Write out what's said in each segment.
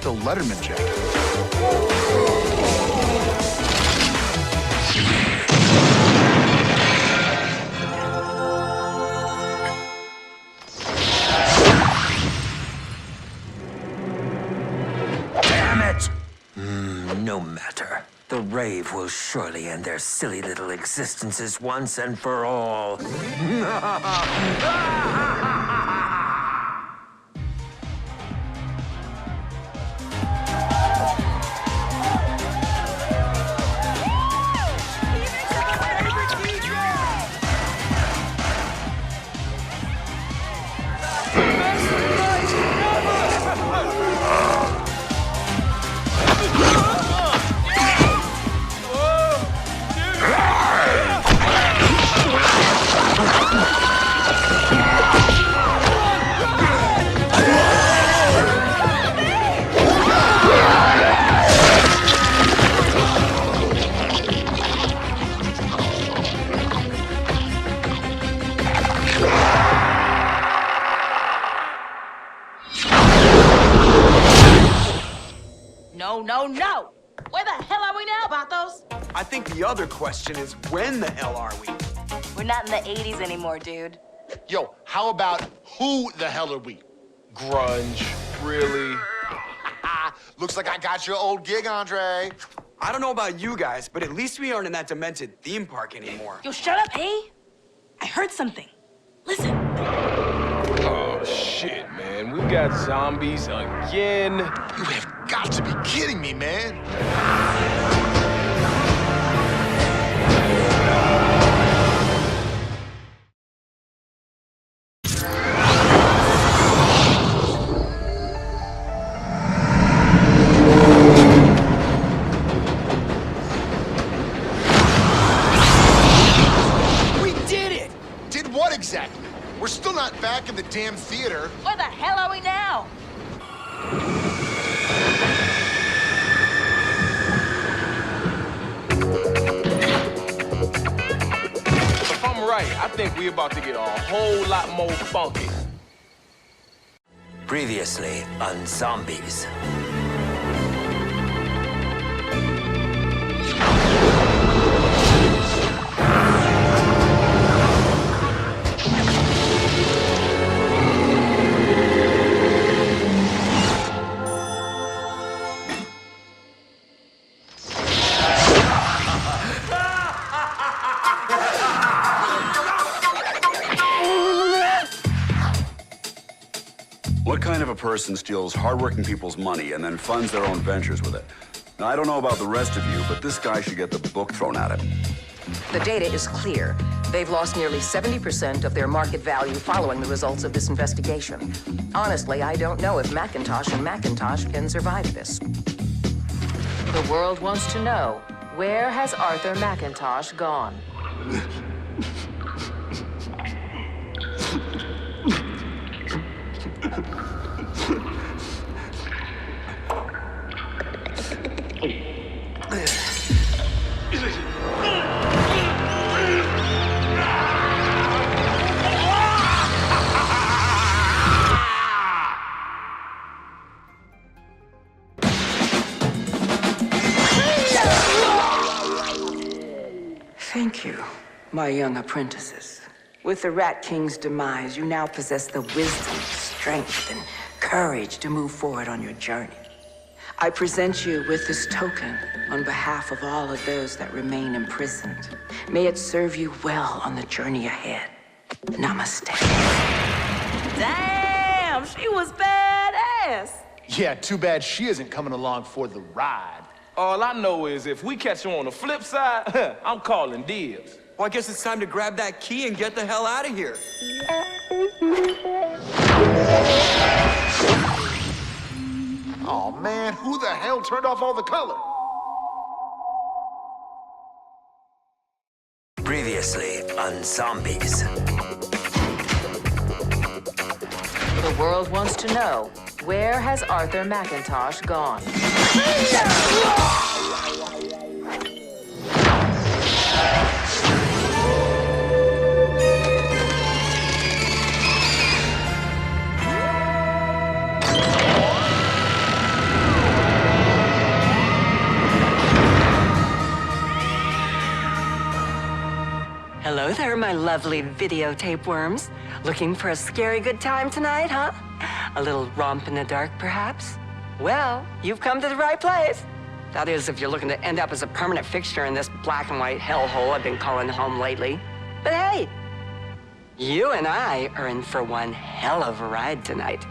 the Letterman jacket. Damn it! No matter. The rave will surely end their silly little existences once and for all. No! Where the hell are we now, Bathos? I think the other question is, when the hell are we? We're not in the 80s anymore, dude. Yo, how about who the hell are we? Grunge, really? Looks like I got your old gig, Andre. I don't know about you guys, but at least we aren't in that demented theme park anymore. Yo, shut up, hey! I heard something. Listen. Oh, shit, man. We got zombies again. You have got to be kidding me, man. We did it! Did what exactly? We're still not back in the damn theater. Where the hell are we now? If I'm right, I think we're about to get a whole lot more funky. Previously on Zombies. What kind of a person steals hardworking people's money and then funds their own ventures with it? Now, I don't know about the rest of you, but this guy should get the book thrown at him. The data is clear. They've lost nearly 70% of their market value following the results of this investigation. Honestly, I don't know if McIntosh and McIntosh can survive this. The world wants to know, where has Arthur McIntosh gone? Thank you, my young apprentices. With the Rat King's demise, you now possess the wisdom, strength, and courage to move forward on your journey. I present you with this token on behalf of all of those that remain imprisoned. May it serve you well on the journey ahead. Namaste. Damn, she was badass. Yeah, too bad she isn't coming along for the ride. All I know is if we catch him on the flip side, I'm calling dibs. Well, I guess it's time to grab that key and get the hell out of here. Oh, man, who the hell turned off all the color? Previously on Zombies. The world wants to know, where has Arthur McIntosh gone? Hello there, my lovely videotape worms. Looking for a scary good time tonight, huh? A little romp in the dark, perhaps? Well, you've come to the right place. That is, if you're looking to end up as a permanent fixture in this black and white hellhole I've been calling home lately. But hey, you and I are in for one hell of a ride tonight.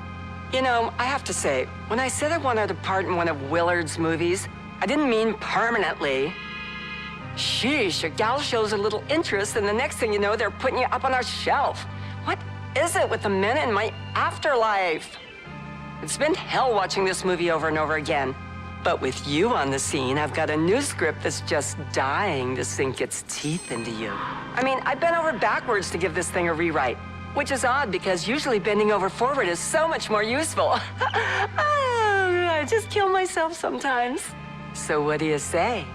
You know, I have to say, when I said I wanted a part in one of Willard's movies, I didn't mean permanently. Sheesh, a gal shows a little interest, and the next thing you know, they're putting you up on our shelf. What is it with the men in my afterlife? It's been hell watching this movie over and over again. But with you on the scene, I've got a new script that's just dying to sink its teeth into you. I mean, I bent over backwards to give this thing a rewrite, which is odd because usually bending over forward is so much more useful. I just kill myself sometimes. So what do you say?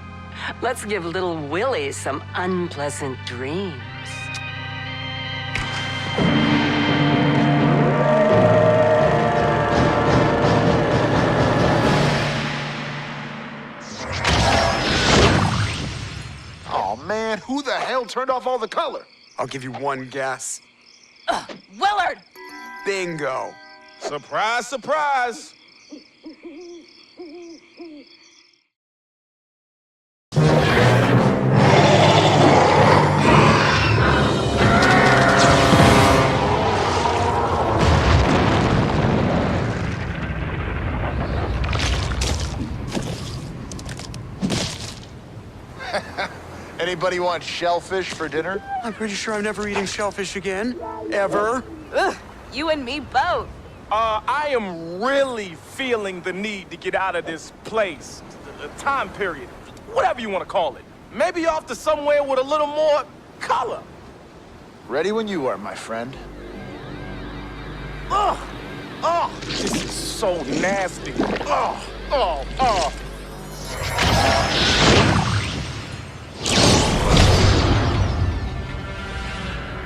Let's give little Willie some unpleasant dreams. Oh, man, who the hell turned off all the color? I'll give you one guess. Willard! Bingo. Surprise, surprise. Anybody want shellfish for dinner? I'm pretty sure I'm never eating shellfish again. Ever. Ugh, you and me both. I am really feeling the need to get out of this place, the time period, whatever you want to call it. Maybe off to somewhere with a little more color. Ready when you are, my friend. Ugh! Oh, this is so nasty. Oh, oh, oh.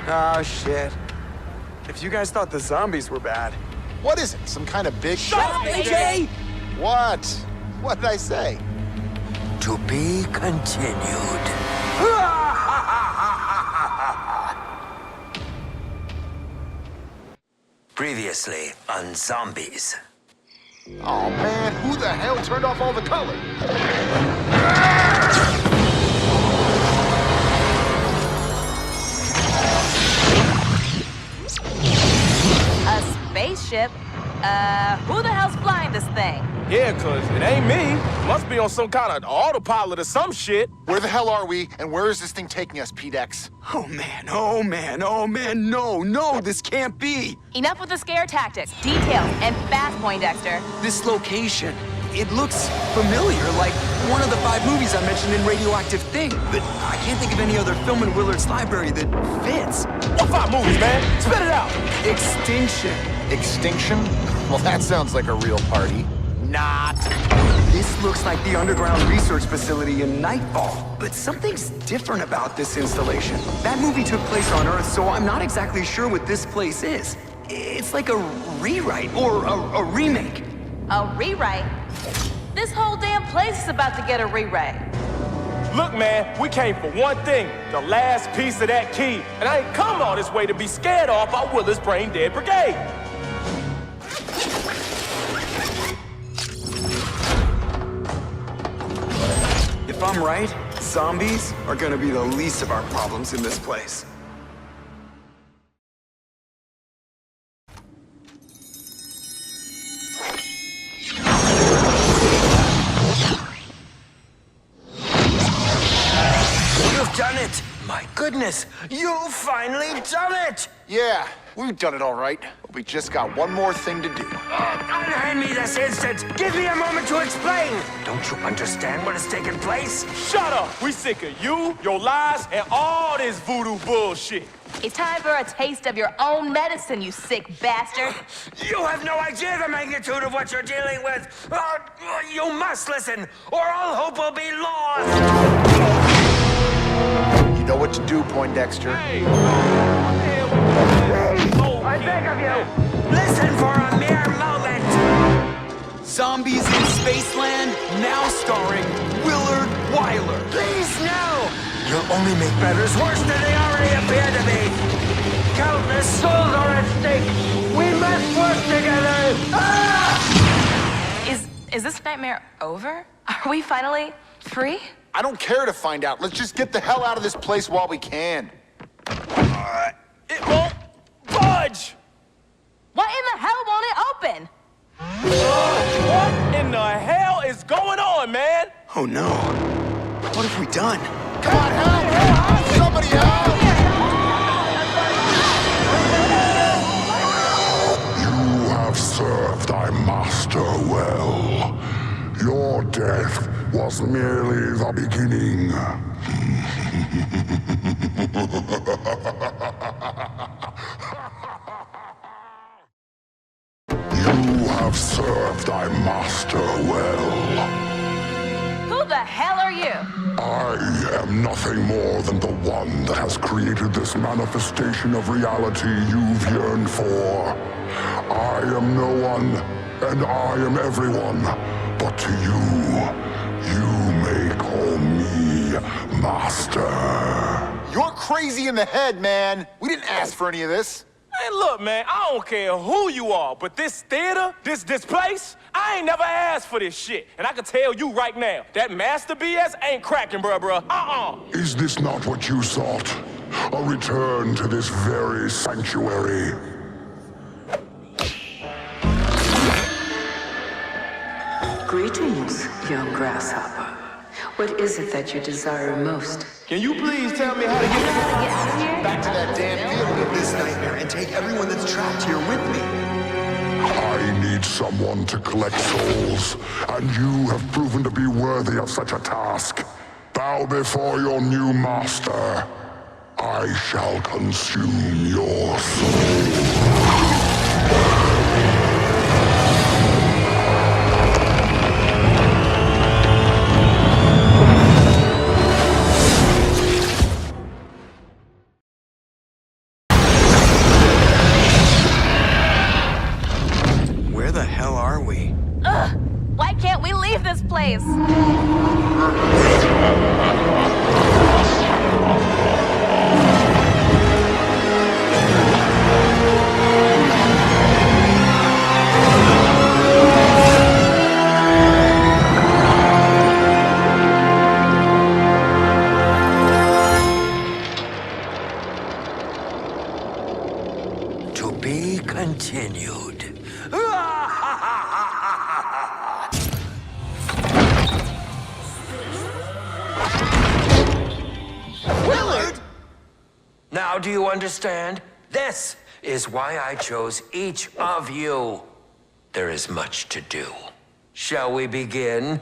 Oh, shit. If you guys thought the zombies were bad. What is it, some kind of big... Shut up, AJ! What? What did I say? To be continued. Previously on Zombies. Oh, man, who the hell turned off all the color? A spaceship? Who the hell's flying this thing? Yeah, 'cause it ain't me. Must be on some kind of autopilot or some shit. Where the hell are we, and where is this thing taking us, P-Dex? Oh, man, oh, man, oh, man, no, this can't be. Enough with the scare tactics, details, and fast, Poindexter. This location, it looks familiar, like one of the 5 movies I mentioned in Radioactive Thing, but I can't think of any other film in Willard's library that fits. What 5 movies, man? Spit it out. Extinction. Extinction? Well, that sounds like a real party. Not. This looks like the underground research facility in Nightfall, but something's different about this installation. That movie took place on Earth, so I'm not exactly sure what this place is. It's like a rewrite or a remake. A rewrite? This whole damn place is about to get a rewrite. Look, man, we came for one thing, the last piece of that key. And I ain't come all this way to be scared off by Willard's Brain Dead Brigade. If I'm right, zombies are gonna be the least of our problems in this place. You've done it! My goodness, you've finally done it! Yeah, we've done it all right, but we just got one more thing to do. Unhand me this instant! Give me a moment to explain! Don't you understand what has taken place? Shut up! We sick of you, your lies, and all this voodoo bullshit. It's time for a taste of your own medicine, you sick bastard. You have no idea the magnitude of what you're dealing with! You must listen, or all hope will be lost! You know what to do, Poindexter. Hey, what the hell? I beg of you, listen for a mere moment! Zombies in Spaceland, now starring Willard Wyler. Please, no! You'll only make matters worse than they already appear to be. Countless souls are at stake. We must work together. Is this nightmare over? Are we finally free? I don't care to find out. Let's just get the hell out of this place while we can. It won't budge! What in the hell won't it open? What in the hell is going on, man? Oh no. What have we done? Come on, help! Somebody help! You have served thy master well. Your death was merely the beginning. You have served thy master well. Who the hell are you? I am nothing more than the one that has created this manifestation of reality you've yearned for. I am no one, and I am everyone. But to you, you may call me Master. You're crazy in the head, man. We didn't ask for any of this. Hey, look, man, I don't care who you are, but this theater, this place, I ain't never asked for this shit. And I can tell you right now, that master BS ain't cracking, bruh. Is this not what you sought? A return to this very sanctuary? Greetings, young grasshopper. What is it that you desire most? Can you please tell me how to get back to that damn theater? This nightmare and take everyone that's trapped here with me. I need someone to collect souls, and you have proven to be worthy of such a task. Bow before your new master. I shall consume your soul. Where the hell are we? Ugh! Why can't we leave this place? To be continued. Willard! Now do you understand? This is why I chose each of you. There is much to do. Shall we begin?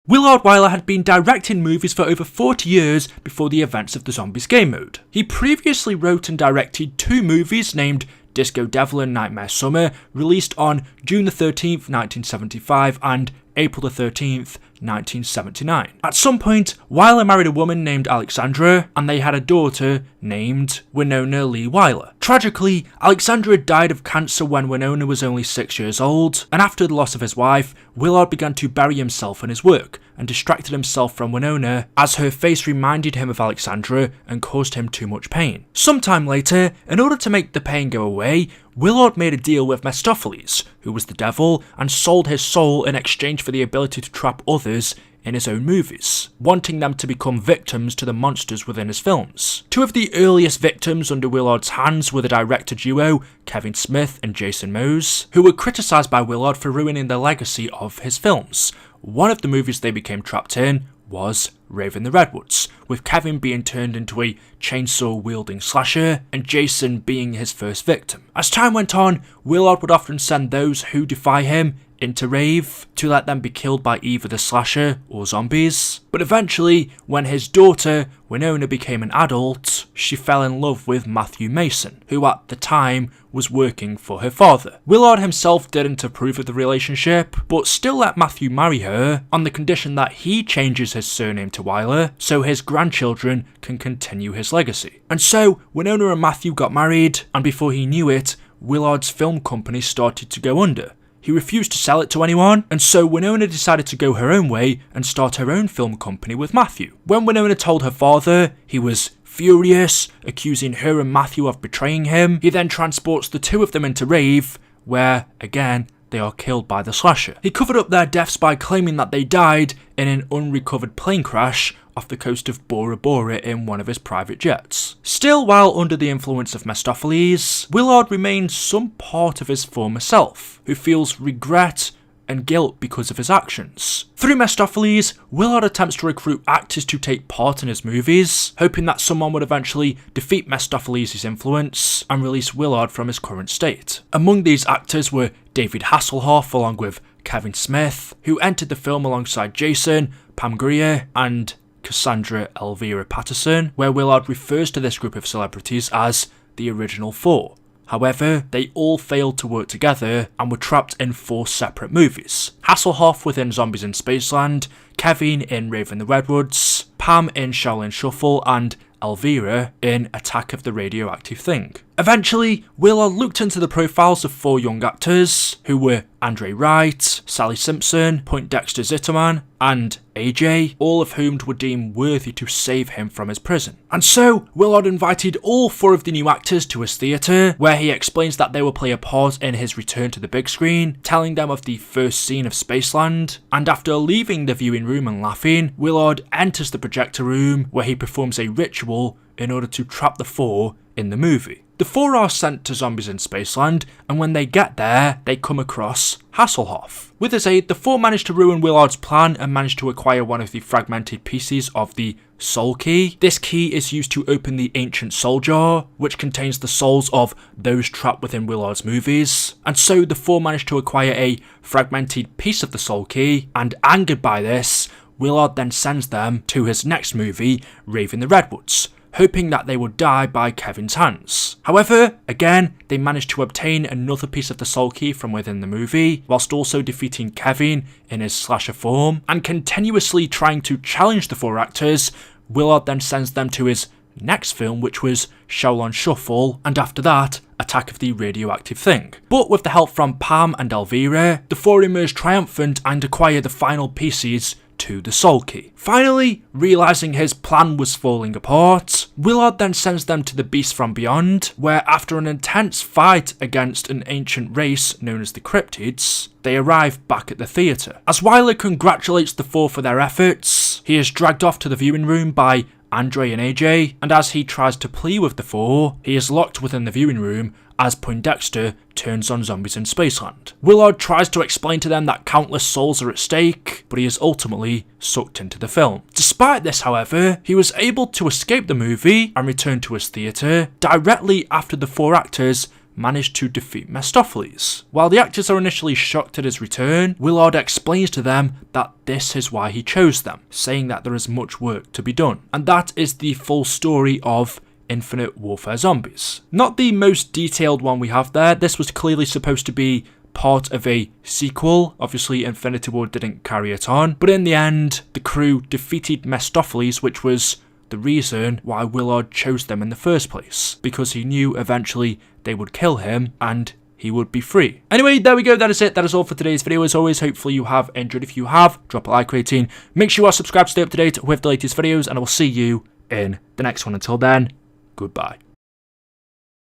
Willard Wyler had been directing movies for over 40 years before the events of the Zombies game mode. He previously wrote and directed 2 movies named Disco Devil and Nightmare Summer, released on June the 13th, 1975 and April the 13th, 1979. At some point, Wyler married a woman named Alexandra, and they had a daughter named Winona Lee Wyler. Tragically, Alexandra died of cancer when Winona was only 6 years old, and after the loss of his wife, Willard began to bury himself in his work, and distracted himself from Winona as her face reminded him of Alexandra and caused him too much pain. Sometime later, in order to make the pain go away, Willard made a deal with Mephistopheles, who was the devil, and sold his soul in exchange for the ability to trap others in his own movies, wanting them to become victims to the monsters within his films. 2 of the earliest victims under Willard's hands were the director duo Kevin Smith and Jason Mose, who were criticised by Willard for ruining the legacy of his films. One of the movies they became trapped in was Raven the Redwoods, with Kevin being turned into a chainsaw-wielding slasher and Jason being his first victim. As time went on, Willard would often send those who defy him into Rave to let them be killed by either the slasher or zombies. But eventually, when his daughter Winona became an adult, she fell in love with Matthew Mason, who at the time was working for her father. Willard himself didn't approve of the relationship, but still let Matthew marry her on the condition that he changes his surname to Wyler so his grandchildren can continue his legacy. And so, Winona and Matthew got married, and before he knew it, Willard's film company started to go under, he refused to sell it to anyone, and so Winona decided to go her own way and start her own film company with Matthew. When Winona told her father, he was furious, accusing her and Matthew of betraying him. He then transports the two of them into Rave, where, again, they are killed by the slasher. He covered up their deaths by claiming that they died in an unrecovered plane crash off the coast of Bora Bora in one of his private jets. Still, while under the influence of Mephistopheles, Willard remains some part of his former self, who feels regret and guilt because of his actions. Through Mephistopheles, Willard attempts to recruit actors to take part in his movies, hoping that someone would eventually defeat Mephistopheles' influence and release Willard from his current state. Among these actors were David Hasselhoff along with Kevin Smith, who entered the film alongside Jason, Pam Grier, and Cassandra Elvira Patterson, where Willard refers to this group of celebrities as the original four. However, they all failed to work together and were trapped in 4 separate movies. Hasselhoff within Zombies in Spaceland, Kevin in Rave in the Redwoods, Pam in Shaolin Shuffle, and Elvira in Attack of the Radioactive Thing. Eventually, Willard looked into the profiles of 4 young actors, who were Andre Wright, Sally Simpson, Poindexter Zitterman, and AJ, all of whom were deemed worthy to save him from his prison. And so, Willard invited all 4 of the new actors to his theatre, where he explains that they will play a part in his return to the big screen, telling them of the first scene of Spaceland, and after leaving the viewing room and laughing, Willard enters the projector room, where he performs a ritual in order to trap the 4 in the movie. The 4 are sent to Zombies in Spaceland, and when they get there, they come across Hasselhoff. With his aid, the 4 manage to ruin Willard's plan and manage to acquire one of the fragmented pieces of the Soul Key. This key is used to open the ancient soul jar, which contains the souls of those trapped within Willard's movies. And so the 4 manage to acquire a fragmented piece of the Soul Key, and angered by this, Willard then sends them to his next movie, Rave in the Redwoods, hoping that they would die by Kevin's hands. However, again, they manage to obtain another piece of the Soul Key from within the movie, whilst also defeating Kevin in his slasher form, and continuously trying to challenge the 4 actors. Willard then sends them to his next film, which was Shaolin Shuffle, and after that, Attack of the Radioactive Thing. But with the help from Pam and Elvira, the 4 emerge triumphant and acquire the final pieces to the Soul Key. Finally, realising his plan was falling apart, Willard then sends them to the Beast from Beyond, where after an intense fight against an ancient race known as the Cryptids, they arrive back at the theatre. As Wyler congratulates the 4 for their efforts, he is dragged off to the viewing room by Andre and AJ, and as he tries to plea with the 4, he is locked within the viewing room as Poindexter turns on Zombies in Spaceland. Willard tries to explain to them that countless souls are at stake, but he is ultimately sucked into the film. Despite this, however, he was able to escape the movie and return to his theatre directly after the 4 actors managed to defeat Mephistopheles. While the actors are initially shocked at his return, Willard explains to them that this is why he chose them, saying that there is much work to be done. And that is the full story of Infinite Warfare Zombies. Not the most detailed one we have there. This was clearly supposed to be part of a sequel. Obviously, Infinity War didn't carry it on, but in the end, the crew defeated Mephistopheles, which was the reason why Willard chose them in the first place, because he knew eventually they would kill him and he would be free. Anyway, there we go, that is it. That is all for today's video. As always, hopefully you have enjoyed. If you have, drop a like rating. Make sure you are subscribed to stay up to date with the latest videos, and I will see you in the next one. Until then, goodbye.